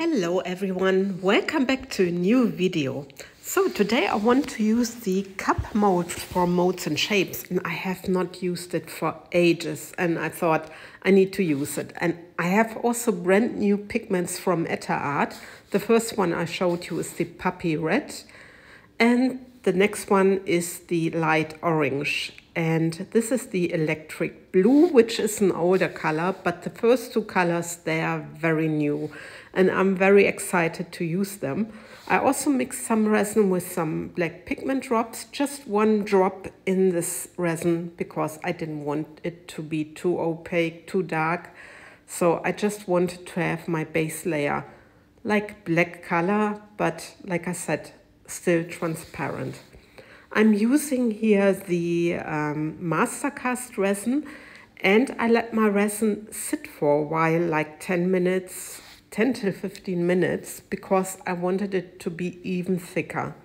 Hello everyone, welcome back to a new video. So today I want to use the cup mold from Molds and Shapes, and I have not used it for ages and I thought I need to use it. And I have also brand new pigments from Etta Art. The first one I showed you is the puppy red and the next one is the light orange. And this is the electric blue, which is an older color, but the first two colors, they are very new and I'm very excited to use them. I also mixed some resin with some black pigment drops, just one drop in this resin because I didn't want it to be too opaque, too dark. So I just wanted to have my base layer like black color, but like I said, still transparent. I'm using here the Mastercast resin, and I let my resin sit for a while, like 10 minutes, 10 to 15 minutes, because I wanted it to be even thicker.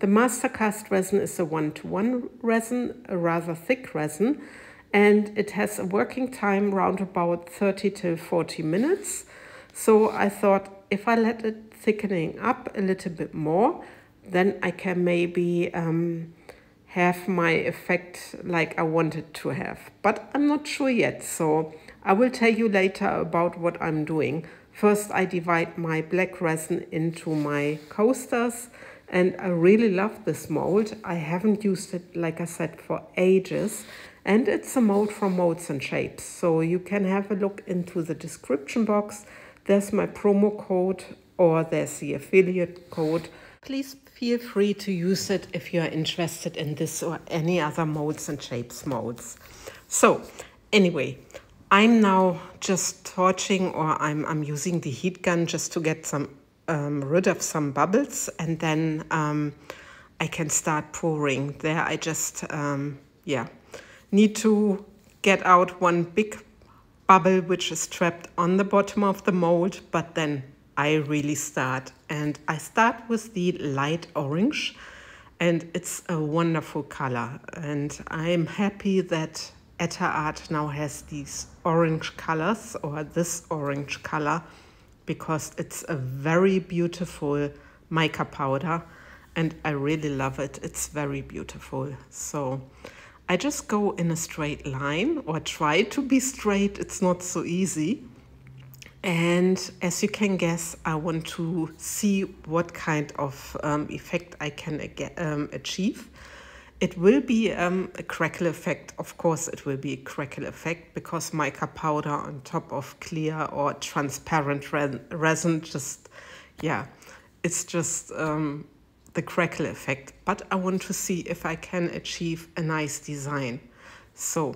The Mastercast resin is a 1:1 resin, a rather thick resin, and it has a working time around about 30 to 40 minutes. So I thought if I let it thickening up a little bit more, then I can maybe have my effect like I wanted to have. But I'm not sure yet, so I will tell you later about what I'm doing. First, I divide my black resin into my coasters, and I really love this mold. I haven't used it, like I said, for ages. And it's a mold from Molds and Shapes, so you can have a look into the description box. There's my promo code or there's the affiliate code. Please feel free to use it if you are interested in this or any other Molds and Shapes molds. So anyway, I'm now just torching, or I'm using the heat gun just to get some rid of some bubbles, and then I can start pouring. There I just need to get out one big bubble which is trapped on the bottom of the mold, but then I really start. And I start with the light orange, and it's a wonderful color. And I'm happy that Etta Art now has these orange colors, or this orange color, because it's a very beautiful mica powder and I really love it. It's very beautiful. So I just go in a straight line, or try to be straight. It's not so easy. And as you can guess, I want to see what kind of effect I can achieve. It will be a crackle effect. Of course, it will be a crackle effect because mica powder on top of clear or transparent resin just, it's just the crackle effect. But I want to see if I can achieve a nice design. So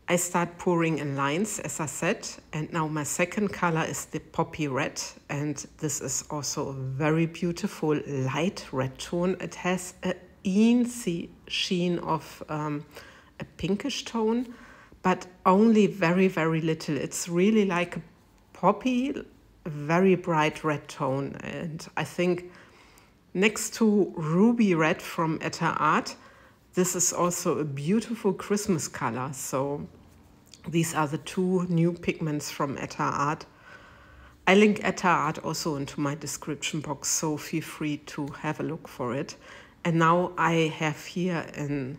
I start pouring in lines, as I said, and now my second color is the poppy red, and this is also a very beautiful light red tone. It has a easy sheen of a pinkish tone, but only very, very little. It's really like a poppy, very bright red tone, and I think next to ruby red from Etta Art, this is also a beautiful Christmas color. So these are the two new pigments from Etta Art. I link Etta Art also into my description box, so feel free to have a look for it. And now I have here in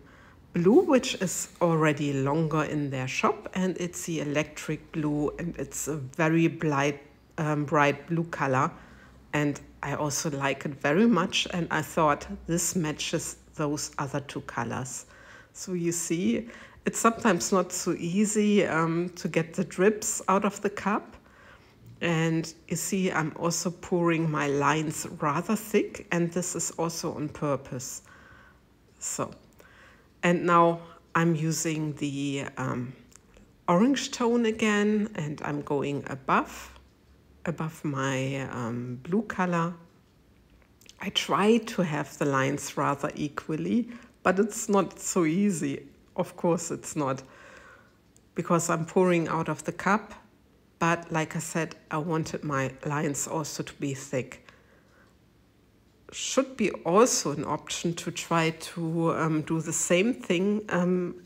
blue, which is already longer in their shop, and it's the electric blue, and it's a very bright blue color. And I also like it very much, and I thought this matches those other two colors. So you see, it's sometimes not so easy to get the drips out of the cup. And you see, I'm also pouring my lines rather thick, and this is also on purpose. So, and now I'm using the orange tone again, and I'm going above my blue color. I try to have the lines rather equally, but it's not so easy. Of course it's not, because I'm pouring out of the cup, but like I said, I wanted my lines also to be thick. should be also an option to try to do the same thing,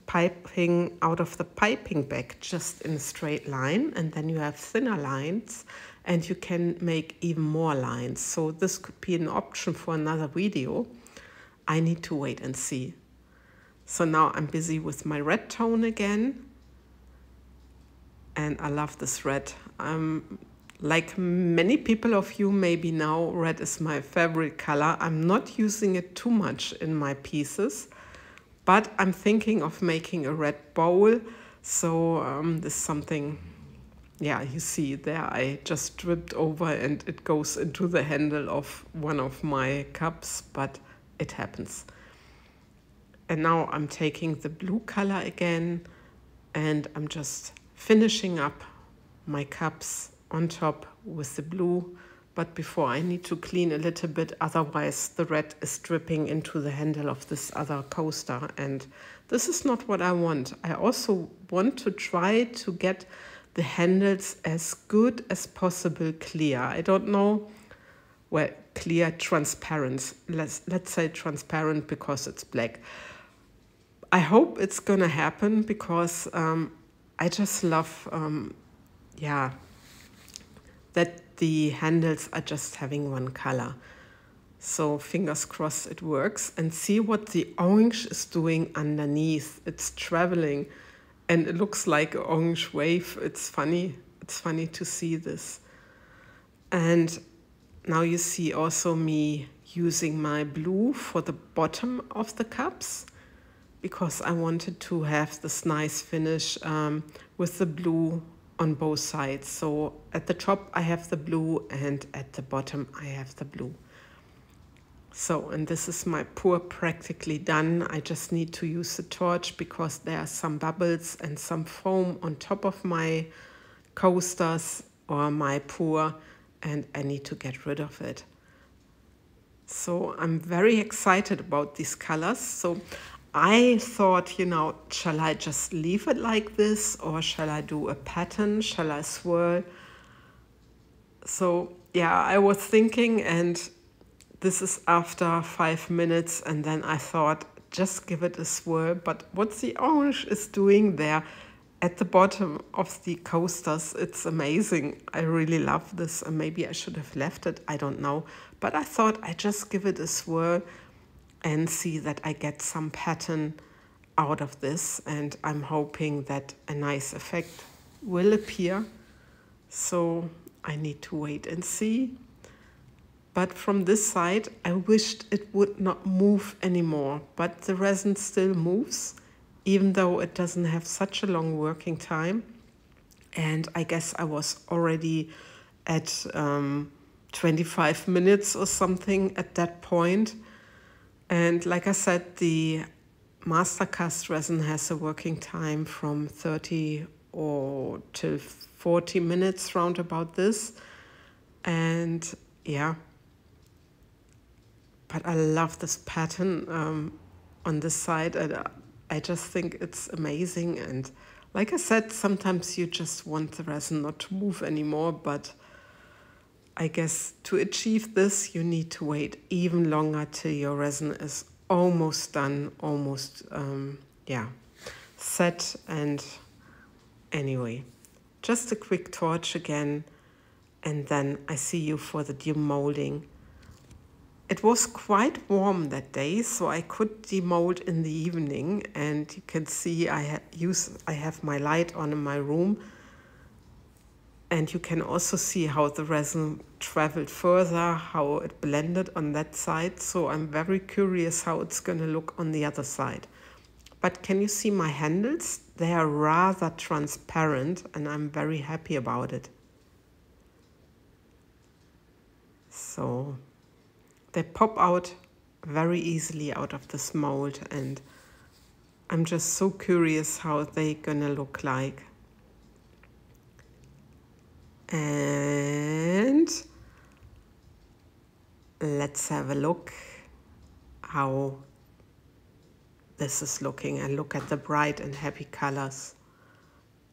piping out of the piping bag just in a straight line, and then you have thinner lines and you can make even more lines. So this could be an option for another video. I need to wait and see. So now I'm busy with my red tone again, and I love this red. Like many people of you maybe now, red is my favorite color. I'm not using it too much in my pieces, but I'm thinking of making a red bowl. So this is something, yeah, you see there, I just dripped over and it goes into the handle of one of my cups, but it happens. And now I'm taking the blue color again, and I'm just finishing up my cups on top with the blue. But before, I need to clean a little bit, otherwise the red is dripping into the handle of this other coaster, and this is not what I want. I also want to try to get the handles as good as possible clear. I don't know, well, clear, transparent. Let's say transparent because it's black. I hope it's gonna happen because I just love, yeah, that the handles are just having one color. So fingers crossed it works. And see what the orange is doing underneath. It's traveling and it looks like an orange wave. It's funny. It's funny to see this. And now you see also me using my blue for the bottom of the cups, because I wanted to have this nice finish with the blue on both sides. So at the top I have the blue and at the bottom I have the blue. So, and this is my pour practically done. I just need to use the torch because there are some bubbles and some foam on top of my coasters or my pour, and I need to get rid of it. So I'm very excited about these colors. So I thought, you know, shall I just leave it like this, or shall I do a pattern? Shall I swirl? So yeah, I was thinking, and this is after 5 minutes, and then I thought, just give it a swirl. But what the orange is doing there at the bottom of the coasters, it's amazing. I really love this, and maybe I should have left it, I don't know. But I thought I just give it a swirl and see that I get some pattern out of this, and I'm hoping that a nice effect will appear. So I need to wait and see. But from this side, I wished it would not move anymore, but the resin still moves, even though it doesn't have such a long working time. And I guess I was already at 25 minutes or something at that point. And like I said, the Mastercast resin has a working time from 30 or till 40 minutes, round about this. And yeah, but I love this pattern on this side. And I just think it's amazing. And like I said, sometimes you just want the resin not to move anymore, but I guess to achieve this, you need to wait even longer till your resin is almost done, almost, yeah, set. And anyway, just a quick torch again, and then I see you for the demolding. It was quite warm that day, so I could demold in the evening, and you can see I have my light on in my room. And you can also see how the resin traveled further, how it blended on that side. So I'm very curious how it's going to look on the other side. But can you see my handles? They are rather transparent, and I'm very happy about it. So they pop out very easily out of this mold, and I'm just so curious how they're going to look like. And let's have a look how this is looking, and look at the bright and happy colors.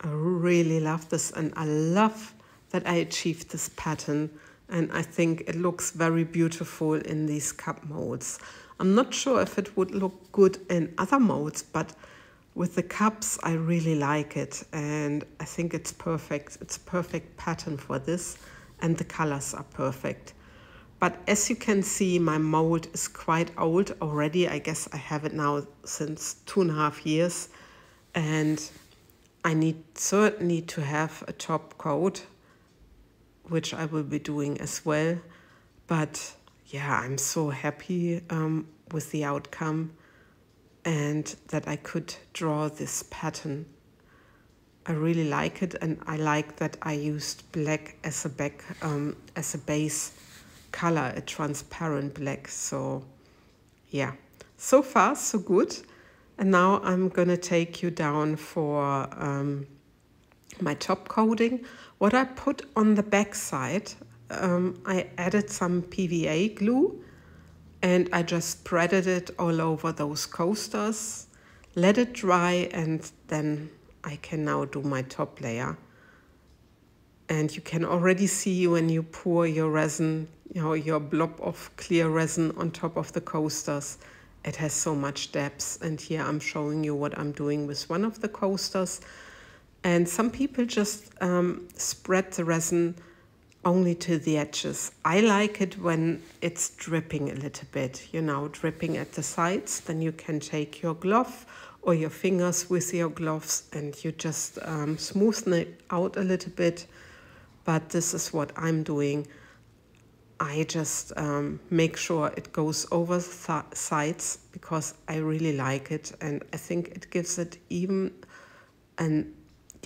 I really love this, and I love that I achieved this pattern and I think it looks very beautiful in these cup molds. I'm not sure if it would look good in other molds, but with the cups I really like it, and I think it's perfect. It's a perfect pattern for this, and the colors are perfect. But as you can see, my mold is quite old already. I guess I have it now since 2.5 years, and I certainly to have a top coat, which I will be doing as well. But yeah, I'm so happy with the outcome and that I could draw this pattern. I really like it, and I like that I used black as a base color, a transparent black. So yeah, so far so good. And now I'm gonna take you down for my top coating. What I put on the back side, I added some PVA glue, and I just spreaded it all over those coasters, let it dry, and then I can now do my top layer. And you can already see when you pour your resin, your blob of clear resin on top of the coasters, it has so much depth. And here I'm showing you what I'm doing with one of the coasters. And some people just spread the resin only to the edges. I like it when it's dripping a little bit, dripping at the sides. Then you can take your glove or your fingers with your gloves and you just smoothen it out a little bit. But this is what I'm doing. I just make sure it goes over the sides because I really like it, and I think it gives it even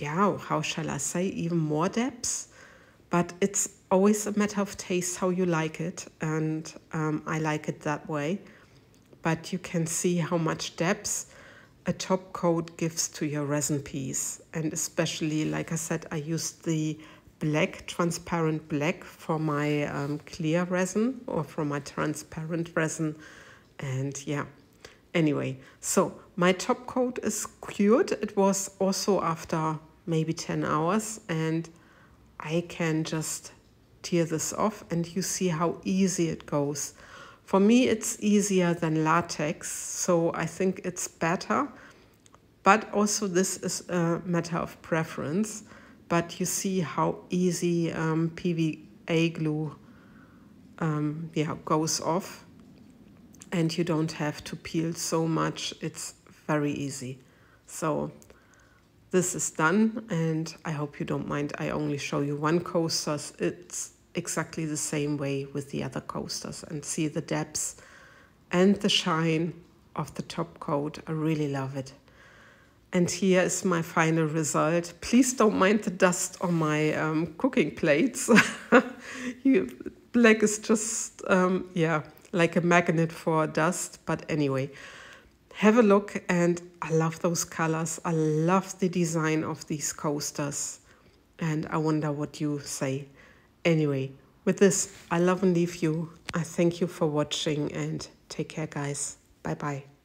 how shall I say, even more depth. But it's always a matter of taste how you like it, and I like it that way. But you can see how much depth a top coat gives to your resin piece, and especially, like I said, I used the black, transparent black for my clear resin or for my transparent resin. And yeah, anyway, so my top coat is cured. It was also after maybe 10 hours, and I can just tear this off and you see how easy it goes. For me, it's easier than latex, so I think it's better. But also this is a matter of preference. But you see how easy PVA glue goes off, and you don't have to peel so much. It's very easy. So this is done, and I hope you don't mind. I only show you one coaster. It's exactly the same way with the other coasters, and see the depth and the shine of the top coat. I really love it. And here is my final result. Please don't mind the dust on my cooking plates. Black is just, like a magnet for dust. But anyway, have a look, and I love those colors. I love the design of these coasters, and I wonder what you say. Anyway, with this, I love and leave you. I thank you for watching, and take care, guys. Bye-bye.